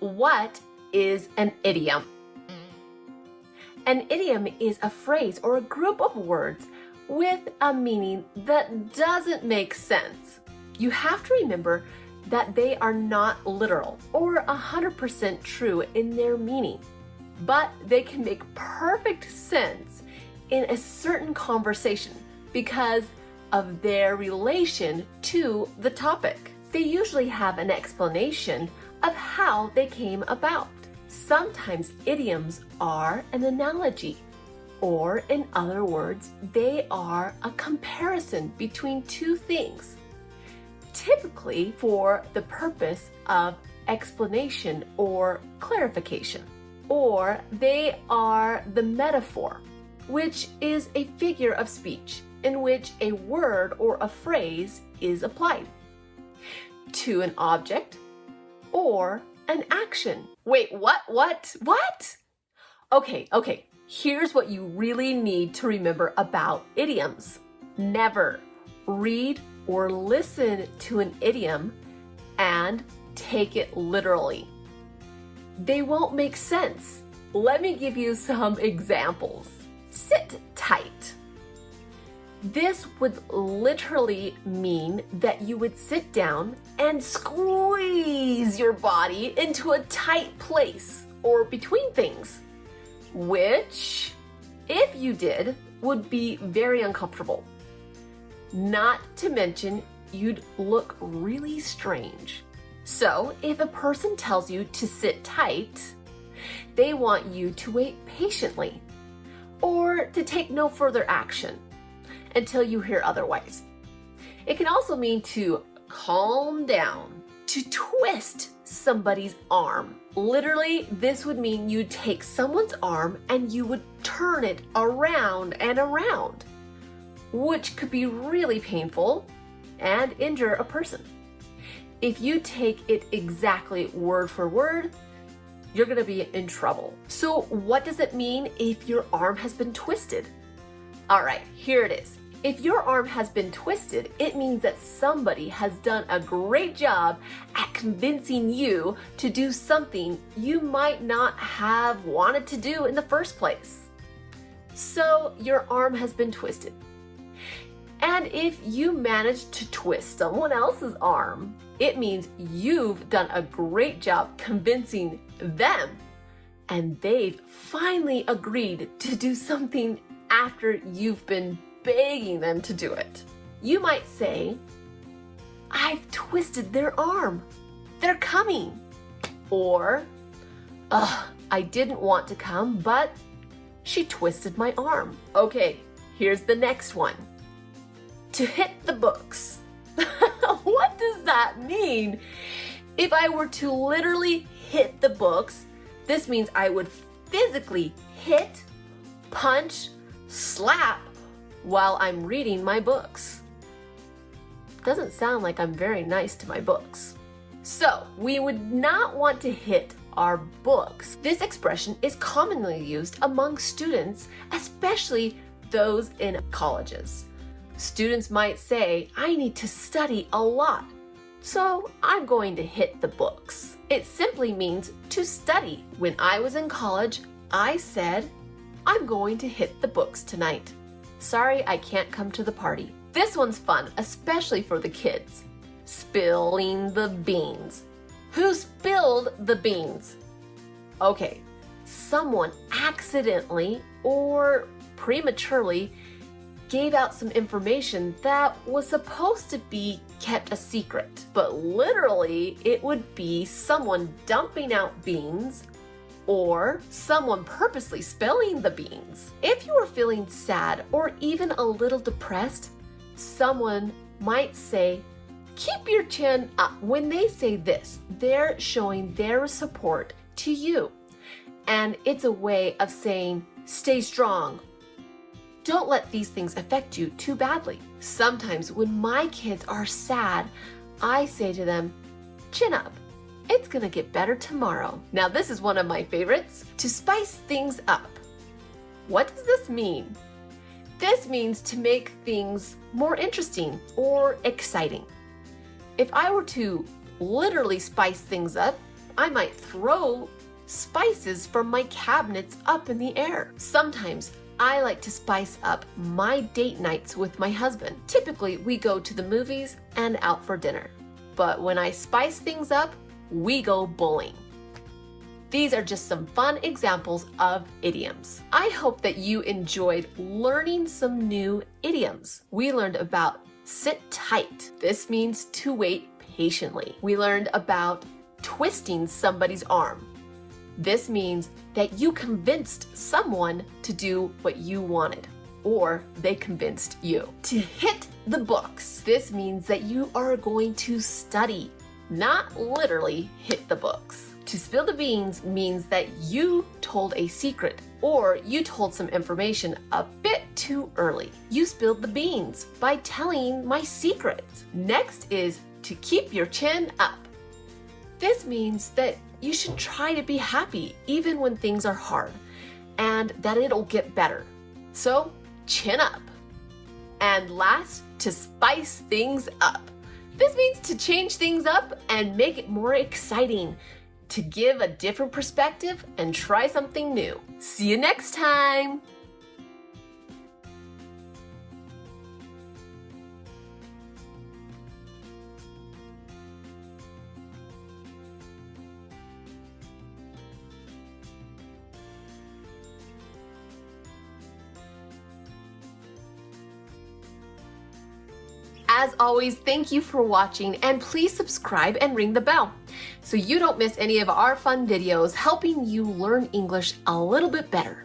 What is an idiom? An idiom is a phrase or a group of words with a meaning that doesn't make sense. You have to remember that they are not literal or 100% true in their meaning, but they can make perfect sense in a certain conversation because of their relation to the topic. They usually have an explanation of how they came about. Sometimes idioms are an analogy, or in other words, they are a comparison between two things, typically for the purpose of explanation or clarification. Or they are the metaphor, which is a figure of speech in which a word or a phrase is applied to an object or an action. Wait, what? Okay. Here's what you really need to remember about idioms. Never read or listen to an idiom and take it literally. They won't make sense. Let me give you some examples. Sit tight. This would literally mean that you would sit down and squeeze your body into a tight place or between things, which, if you did, would be very uncomfortable. Not to mention, you'd look really strange. So, if a person tells you to sit tight, they want you to wait patiently or to take no further action until you hear otherwise. It can also mean to calm down, to twist somebody's arm. Literally, this would mean you take someone's arm and you would turn it around and around, which could be really painful and injure a person. If you take it exactly word for word, you're gonna be in trouble. So what does it mean if your arm has been twisted? All right, here it is. If your arm has been twisted, it means that somebody has done a great job at convincing you to do something you might not have wanted to do in the first place. So your arm has been twisted. And if you manage to twist someone else's arm, it means you've done a great job convincing them, and they've finally agreed to do something after you've been begging them to do it. You might say, I've twisted their arm. They're coming. Or, I didn't want to come, but she twisted my arm. Okay, here's the next one. To hit the books. What does that mean? If I were to literally hit the books, this means I would physically hit, punch, slap while I'm reading my books. Doesn't sound like I'm very nice to my books. So, we would not want to hit our books. This expression is commonly used among students, especially those in colleges. Students might say, I need to study a lot, so I'm going to hit the books. It simply means to study. When I was in college, I said, I'm going to hit the books tonight. Sorry, I can't come to the party. This one's fun, especially for the kids. Spilling the beans. Who spilled the beans? Okay, someone accidentally or prematurely gave out some information that was supposed to be kept a secret. But literally, it would be someone dumping out beans or someone purposely spilling the beans. If you are feeling sad or even a little depressed, someone might say, keep your chin up. When they say this, they're showing their support to you. And it's a way of saying, stay strong. Don't let these things affect you too badly. Sometimes when my kids are sad, I say to them, chin up. It's gonna get better tomorrow. Now this is one of my favorites, to spice things up. What does this mean? This means to make things more interesting or exciting. If I were to literally spice things up, I might throw spices from my cabinets up in the air. Sometimes I like to spice up my date nights with my husband. Typically, we go to the movies and out for dinner. But when I spice things up, we go bowling. These are just some fun examples of idioms. I hope that you enjoyed learning some new idioms. We learned about sit tight. This means to wait patiently. We learned about twisting somebody's arm. This means that you convinced someone to do what you wanted, or they convinced you. To hit the books. This means that you are going to study, not literally hit the books. To spill the beans means that you told a secret or you told some information a bit too early. You spilled the beans by telling my secret. Next is to keep your chin up. This means that you should try to be happy even when things are hard and that it'll get better. So, chin up. And last, to spice things up. This means to change things up and make it more exciting, to give a different perspective and try something new. See you next time! As always, thank you for watching, and please subscribe and ring the bell so you don't miss any of our fun videos helping you learn English a little bit better.